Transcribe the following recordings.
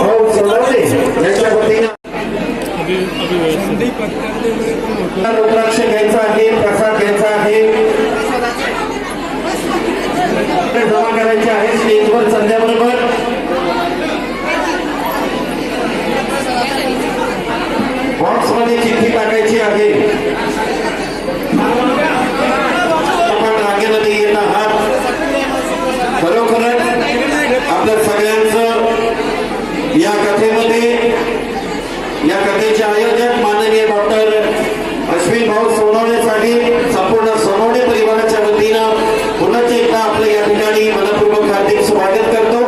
भाऊ सोनवणे यांच्या वतीने रुद्राक्ष घ्यायचा आहे, प्रसाद घ्यायचा आहे, जमा करायचे आहे स्टेजवर संध्याबरोबर. बॉक्स मध्ये चिठ्ठी टाकायची आहे. आपण रांगेमध्ये येत आहात. खरोखरच आपल्या सगळ्यांचं या कथेमध्ये, या कथेचे आयोजक माननीय डॉक्टर अश्विन भाऊ सोनवणेसाठी संपूर्ण सोनवणे परिवाराच्या वतीनं पुन्हा एकदा आपलं या ठिकाणी मनपूर्वक हार्दिक स्वागत करतो.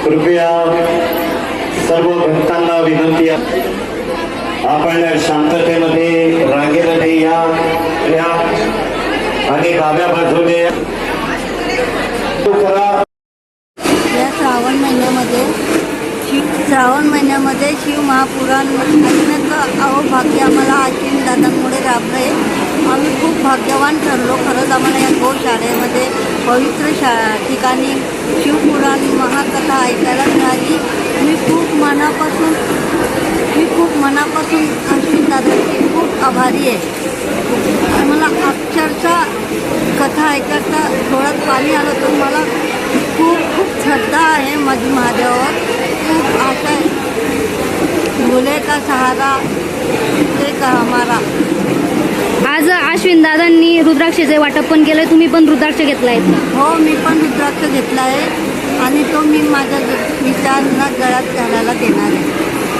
कृपया सर्व भक्तांना विनंती आहे, आपण शांततेमध्ये रांगेमध्ये या आणि डाव्या बाजूने करा. या श्रावण महिन्यामध्ये शिव महापुराण ऐकण्याचं अहोभाग्य आम्हाला अश्विन दादांमुळे लाभलंय. आम्ही खूप भाग्यवान ठरलो. खरंच आम्हाला या गोशाळेमध्ये पवित्र ठिकाणी शिवपुराण महाकथा ऐकायला मिळाली. मी खूप मनापासून अश्विन दादांची खूप आभारी आहे. मला अक्षरशः कथा ऐकता डोळ्यात पाणी आलं. तर मला खूप श्रद्धा आहे माझी महादेवावर. खूप आशा आहे. भोले का सहारा ते का हमारा. आज अश्विन दादांनी रुद्राक्षाचे वाटप पण केलंय. तुम्ही पण रुद्राक्ष घेतलाय? हो, मी पण रुद्राक्ष घेतला आहे आणि तो मी माझ्या विचारांना गळ्यात घालायला देणार आहे.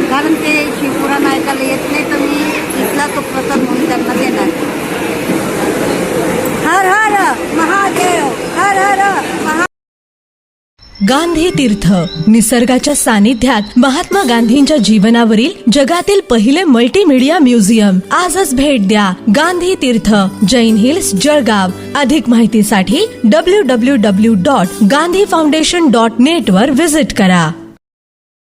कारण ते शिवपुराण ऐकायला येत नाही, तर मी तिथला तो प्रसाद म्हणून त्यांना देणार. हर हर महादेव, हर हर महा. गांधी तीर्थ, निसर्गाच्या सानिध्यात महात्मा गांधींच्या जीवनावरील जगातील पहिले मल्टीमीडिया म्युझियम. आजच भेट द्या. गांधी तीर्थ, जैन हिल्स, जळगाव. अधिक माहितीसाठी www.gandhifoundation.net वर विजिट करा.